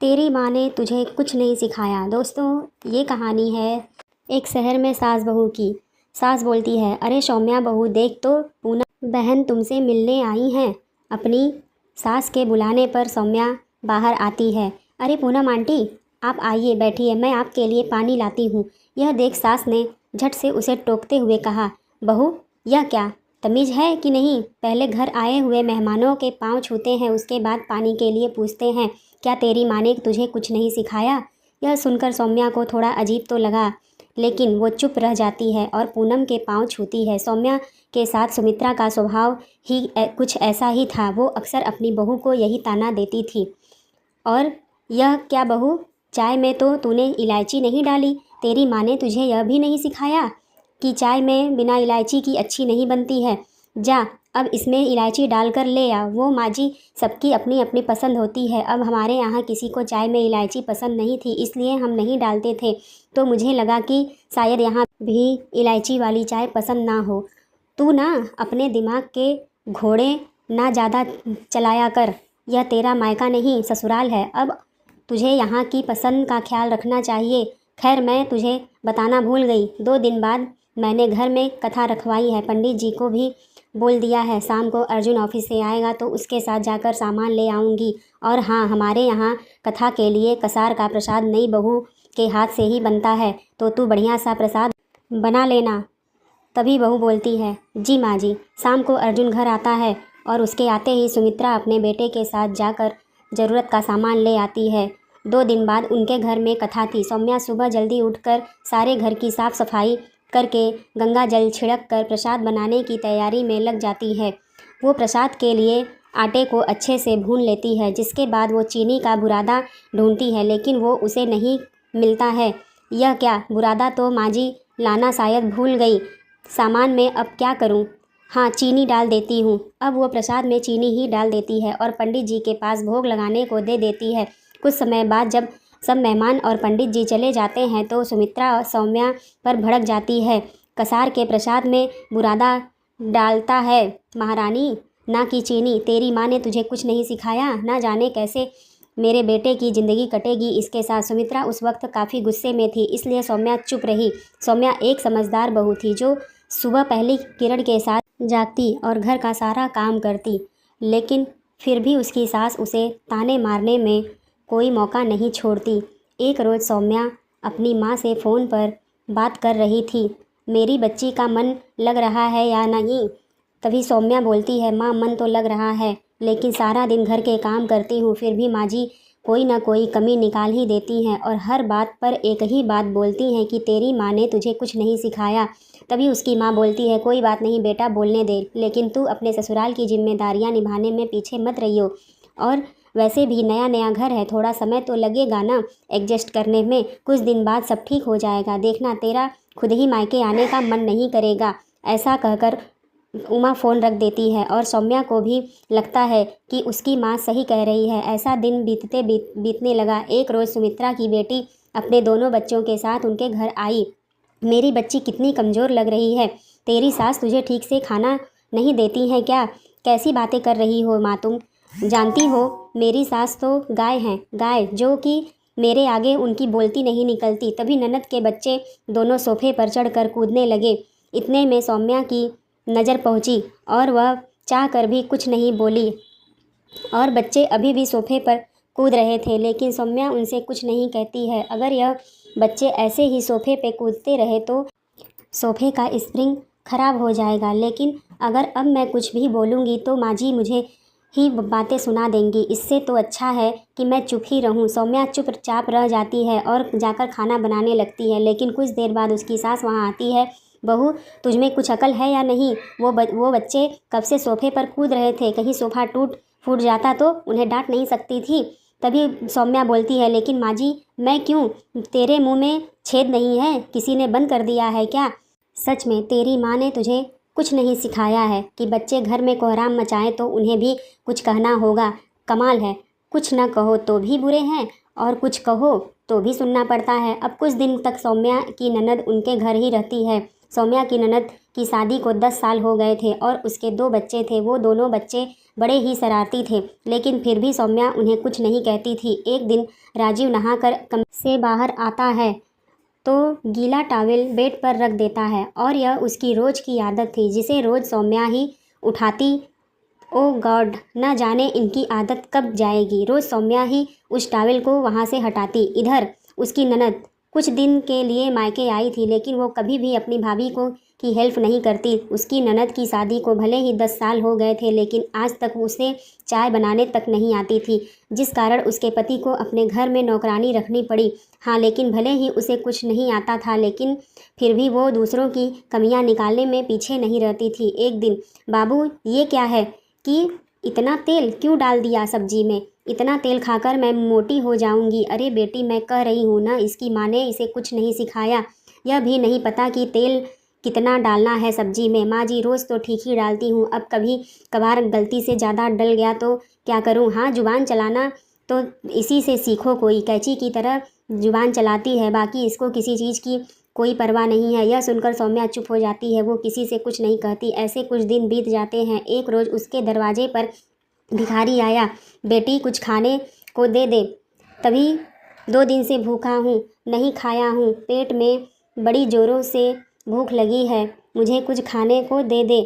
तेरी माँ ने तुझे कुछ नहीं सिखाया। दोस्तों, ये कहानी है एक शहर में सास बहू की। सास बोलती है, अरे सौम्या बहू देख तो पूनम बहन तुमसे मिलने आई हैं। अपनी सास के बुलाने पर सौम्या बाहर आती है। अरे पूनम आंटी, आप आइए बैठिए, मैं आपके लिए पानी लाती हूँ। यह देख सास ने झट से उसे टोकते हुए कहा, बहू यह क्या तमीज़ है कि नहीं? पहले घर आए हुए मेहमानों के पाँव छूते हैं, उसके बाद पानी के लिए पूछते हैं। क्या तेरी माँ ने तुझे कुछ नहीं सिखाया? यह सुनकर सौम्या को थोड़ा अजीब तो लगा, लेकिन वो चुप रह जाती है और पूनम के पाँव छूती है। सौम्या के साथ सुमित्रा का स्वभाव ही कुछ ऐसा ही था। वो अक्सर अपनी बहू को यही ताना देती थी। और यह क्या बहू, चाय में तो तूने इलायची नहीं डाली। तेरी माँ ने तुझे यह भी नहीं सिखाया कि चाय में बिना इलायची की अच्छी नहीं बनती है। जा अब इसमें इलायची डालकर ले आ। वो माँ जी, सबकी अपनी अपनी पसंद होती है। अब हमारे यहाँ किसी को चाय में इलायची पसंद नहीं थी, इसलिए हम नहीं डालते थे। तो मुझे लगा कि शायद यहाँ भी इलायची वाली चाय पसंद ना हो। तू ना अपने दिमाग के घोड़े ना ज़्यादा चलाया कर। यह तेरा मायका नहीं ससुराल है। अब तुझे यहाँ की पसंद का ख्याल रखना चाहिए। खैर, मैं तुझे बताना भूल गई, 2 दिन बाद मैंने घर में कथा रखवाई है। पंडित जी को भी बोल दिया है। शाम को अर्जुन ऑफिस से आएगा तो उसके साथ जाकर सामान ले आऊँगी। और हाँ, हमारे यहाँ कथा के लिए कसार का प्रसाद नई बहू के हाथ से ही बनता है, तो तू बढ़िया सा प्रसाद बना लेना। तभी बहू बोलती है, जी माँ जी। शाम को अर्जुन घर आता है और उसके आते ही सुमित्रा अपने बेटे के साथ जाकर ज़रूरत का सामान ले आती है। 2 दिन बाद उनके घर में कथा थी। सौम्या सुबह जल्दी उठकर सारे घर की साफ़ सफाई करके गंगा जल छिड़क कर प्रसाद बनाने की तैयारी में लग जाती है। वो प्रसाद के लिए आटे को अच्छे से भून लेती है, जिसके बाद वो चीनी का बुरादा ढूंढती है, लेकिन वो उसे नहीं मिलता है। यह क्या, बुरादा तो माँ जी लाना शायद भूल गई। सामान में अब क्या करूँ? हाँ, चीनी डाल देती हूँ। अब वो प्रसाद में चीनी ही डाल देती है और पंडित जी के पास भोग लगाने को दे देती है। कुछ समय बाद जब सब मेहमान और पंडित जी चले जाते हैं तो सुमित्रा सौम्या पर भड़क जाती है। कसार के प्रसाद में बुरादा डालता है महारानी, ना कि चीनी। तेरी माँ ने तुझे कुछ नहीं सिखाया। ना जाने कैसे मेरे बेटे की ज़िंदगी कटेगी इसके साथ। सुमित्रा उस वक्त काफ़ी गुस्से में थी, इसलिए सौम्या चुप रही। सौम्या एक समझदार बहू थी जो सुबह पहली किरण के साथ जागती और घर का सारा काम करती, लेकिन फिर भी उसकी सास उसे ताने मारने में कोई मौका नहीं छोड़ती। एक रोज़ सौम्या अपनी माँ से फ़ोन पर बात कर रही थी, मेरी बच्ची का मन लग रहा है या नहीं? तभी सौम्या बोलती है, माँ मन तो लग रहा है, लेकिन सारा दिन घर के काम करती हूँ, फिर भी माँ जी कोई ना कोई कमी निकाल ही देती हैं और हर बात पर एक ही बात बोलती हैं कि तेरी माँ ने तुझे कुछ नहीं सिखाया। तभी उसकी माँ बोलती है, कोई बात नहीं बेटा, बोलने दे, लेकिन तू अपने ससुराल की जिम्मेदारियाँ निभाने में पीछे मत रहियो। और वैसे भी नया नया घर है, थोड़ा समय तो लगेगा ना एडजस्ट करने में। कुछ दिन बाद सब ठीक हो जाएगा, देखना तेरा खुद ही मायके आने का मन नहीं करेगा। ऐसा कहकर उमा फ़ोन रख देती है और सौम्या को भी लगता है कि उसकी माँ सही कह रही है। ऐसा दिन बीतने लगा। एक रोज़ सुमित्रा की बेटी अपने दोनों बच्चों के साथ उनके घर आई। मेरी बच्ची कितनी कमज़ोर लग रही है। तेरी सास तुझे ठीक से खाना नहीं देती है क्या? कैसी बातें कर रही हो माँ तुम? जानती हो मेरी सास तो गाय हैं, गाय जो कि मेरे आगे उनकी बोलती नहीं निकलती। तभी ननद के बच्चे दोनों सोफे पर चढ़कर कूदने लगे। इतने में सौम्या की नज़र पहुंची और वह चाह कर भी कुछ नहीं बोली और बच्चे अभी भी सोफे पर कूद रहे थे, लेकिन सौम्या उनसे कुछ नहीं कहती है। अगर यह बच्चे ऐसे ही सोफे पे कूदते रहे तो सोफे का स्प्रिंग खराब हो जाएगा, लेकिन अगर अब मैं कुछ भी बोलूँगी तो माँ जी मुझे ही बातें सुना देंगी। इससे तो अच्छा है कि मैं चुप ही रहूं। सौम्या चुपचाप रह जाती है और जाकर खाना बनाने लगती है, लेकिन कुछ देर बाद उसकी सास वहां आती है। बहू, तुझमें कुछ अकल है या नहीं? वो बच्चे कब से सोफे पर कूद रहे थे, कहीं सोफा टूट फूट जाता तो उन्हें डांट नहीं सकती थी? तभी सौम्या बोलती है, लेकिन माँ जी मैं क्यों? तेरे मुँह में छेद नहीं है? किसी ने बंद कर दिया है क्या? सच में तेरी माँ ने तुझे कुछ नहीं सिखाया है कि बच्चे घर में कोहराम मचाएं तो उन्हें भी कुछ कहना होगा। कमाल है, कुछ न कहो तो भी बुरे हैं और कुछ कहो तो भी सुनना पड़ता है। अब कुछ दिन तक सौम्या की ननद उनके घर ही रहती है। सौम्या की ननद की शादी को 10 साल हो गए थे और उसके 2 बच्चे थे। वो दोनों बच्चे बड़े ही शरारती थे, लेकिन फिर भी सौम्या उन्हें कुछ नहीं कहती थी। एक दिन राजीव नहाकर कमरे से बाहर आता है तो गीला टॉवेल बेड पर रख देता है और यह उसकी रोज़ की आदत थी, जिसे रोज़ सौम्या ही उठाती। ओ गॉड, न जाने इनकी आदत कब जाएगी। रोज़ सौम्या ही उस टॉवेल को वहाँ से हटाती। इधर उसकी ननद कुछ दिन के लिए मायके आई थी, लेकिन वो कभी भी अपनी भाभी को की हेल्प नहीं करती। उसकी ननद की शादी को भले ही 10 साल हो गए थे, लेकिन आज तक उसे चाय बनाने तक नहीं आती थी, जिस कारण उसके पति को अपने घर में नौकरानी रखनी पड़ी। हाँ, लेकिन भले ही उसे कुछ नहीं आता था, लेकिन फिर भी वो दूसरों की कमियां निकालने में पीछे नहीं रहती थी। एक दिन, बाबू ये क्या है कि इतना तेल क्यों डाल दिया सब्जी में? इतना तेल खाकर मैं मोटी हो जाऊंगी। अरे बेटी, मैं कह रही हूँ ना, इसकी माँ ने इसे कुछ नहीं सिखाया। यह भी नहीं पता कि तेल कितना डालना है सब्जी में। माँ जी, रोज़ तो ठीक ही डालती हूँ, अब कभी कभार गलती से ज़्यादा डल गया तो क्या करूँ? हाँ, जुबान चलाना तो इसी से सीखो, कोई कैंची की तरह जुबान चलाती है, बाकी इसको किसी चीज़ की कोई परवाह नहीं है। यह सुनकर सौम्या चुप हो जाती है, वो किसी से कुछ नहीं कहती। ऐसे कुछ दिन बीत जाते हैं। एक रोज़ उसके दरवाजे पर भिखारी आया। बेटी, कुछ खाने को दे दे, तभी 2 दिन से भूखा हूँ, नहीं खाया हूँ, पेट में बड़ी ज़ोरों से भूख लगी है, मुझे कुछ खाने को दे दे।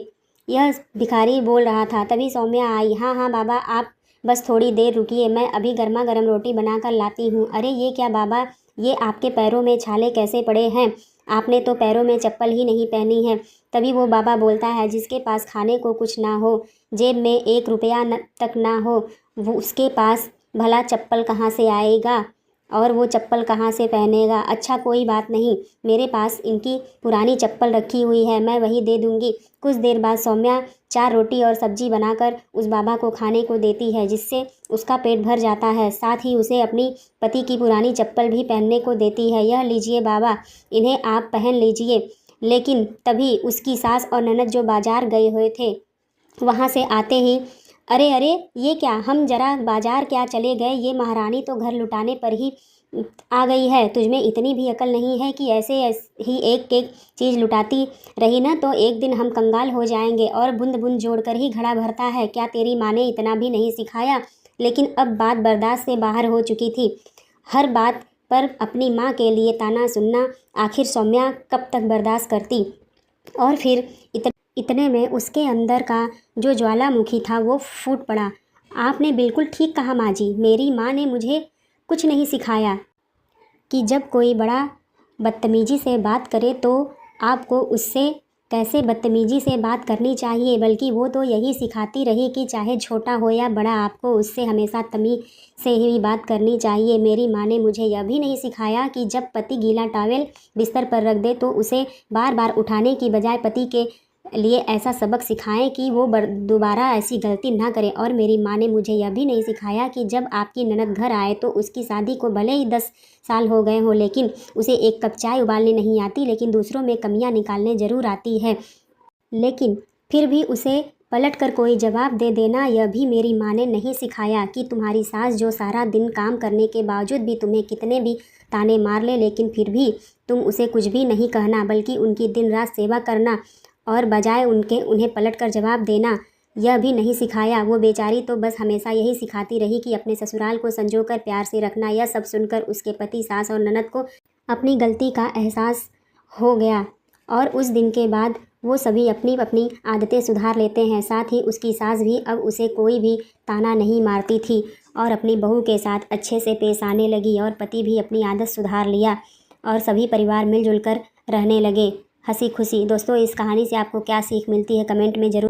यह भिखारी बोल रहा था, तभी सौम्या आई। हाँ हाँ बाबा, आप बस थोड़ी देर रुकिए, मैं अभी गर्मा गर्म रोटी बना कर लाती हूँ। अरे ये क्या बाबा, ये आपके पैरों में छाले कैसे पड़े हैं? आपने तो पैरों में चप्पल ही नहीं पहनी है। तभी वो बाबा बोलता है, जिसके पास खाने को कुछ ना हो, जेब में 1 रुपया तक ना हो, वो उसके पास भला चप्पल कहाँ से आएगा और वो चप्पल कहाँ से पहनेगा? अच्छा कोई बात नहीं, मेरे पास इनकी पुरानी चप्पल रखी हुई है, मैं वही दे दूँगी। कुछ देर बाद सौम्या 4 रोटी और सब्जी बनाकर उस बाबा को खाने को देती है, जिससे उसका पेट भर जाता है। साथ ही उसे अपनी पति की पुरानी चप्पल भी पहनने को देती है। यह लीजिए बाबा, इन्हें आप पहन लीजिए। लेकिन तभी उसकी सास और ननद, जो बाजार गए हुए थे, वहाँ से आते ही, अरे अरे ये क्या, हम जरा बाजार क्या चले गए, ये महारानी तो घर लुटाने पर ही आ गई है। तुझमें इतनी भी अकल नहीं है कि ऐसे ही एक एक चीज़ लुटाती रही ना तो एक दिन हम कंगाल हो जाएंगे। और बूंद बूंद जोड़कर ही घड़ा भरता है, क्या तेरी माँ ने इतना भी नहीं सिखाया? लेकिन अब बात बर्दाश्त से बाहर हो चुकी थी। हर बात पर अपनी माँ के लिए ताना सुनना आखिर सौम्या कब तक बर्दाश्त करती? और फिर इतने में उसके अंदर का जो ज्वालामुखी था वो फूट पड़ा। आपने बिल्कुल ठीक कहा माँ जी, मेरी माँ ने मुझे कुछ नहीं सिखाया कि जब कोई बड़ा बदतमीज़ी से बात करे तो आपको उससे कैसे बदतमीज़ी से बात करनी चाहिए, बल्कि वो तो यही सिखाती रही कि चाहे छोटा हो या बड़ा, आपको उससे हमेशा तमीज़ से ही बात करनी चाहिए। मेरी माँ ने मुझे यह भी नहीं सिखाया कि जब पति गीला टॉवेल बिस्तर पर रख दे तो उसे बार बार उठाने की बजाय पति के लिए ऐसा सबक सिखाएं कि वो दोबारा ऐसी गलती ना करे। और मेरी माँ ने मुझे यह भी नहीं सिखाया कि जब आपकी ननद घर आए तो उसकी शादी को भले ही 10 साल हो गए हों, लेकिन उसे 1 कप चाय उबालने नहीं आती, लेकिन दूसरों में कमियां निकालने ज़रूर आती है। लेकिन फिर भी उसे पलट कर कोई जवाब दे देना, यह भी मेरी माँ ने नहीं सिखाया कि तुम्हारी सास जो सारा दिन काम करने के बावजूद भी तुम्हें कितने भी ताने मार ले, लेकिन फिर भी तुम उसे कुछ भी नहीं कहना, बल्कि उनकी दिन रात सेवा करना और बजाय उन्हें पलट कर जवाब देना, यह भी नहीं सिखाया। वो बेचारी तो बस हमेशा यही सिखाती रही कि अपने ससुराल को संजोकर प्यार से रखना। यह सब सुनकर उसके पति, सास और ननद को अपनी गलती का एहसास हो गया और उस दिन के बाद वो सभी अपनी अपनी आदतें सुधार लेते हैं। साथ ही उसकी सास भी अब उसे कोई भी ताना नहीं मारती थी और अपनी बहू के साथ अच्छे से पेश आने लगी और पति भी अपनी आदत सुधार लिया और सभी परिवार मिलजुल कर रहने लगे हंसी खुशी। दोस्तों, इस कहानी से आपको क्या सीख मिलती है कमेंट में ज़रूर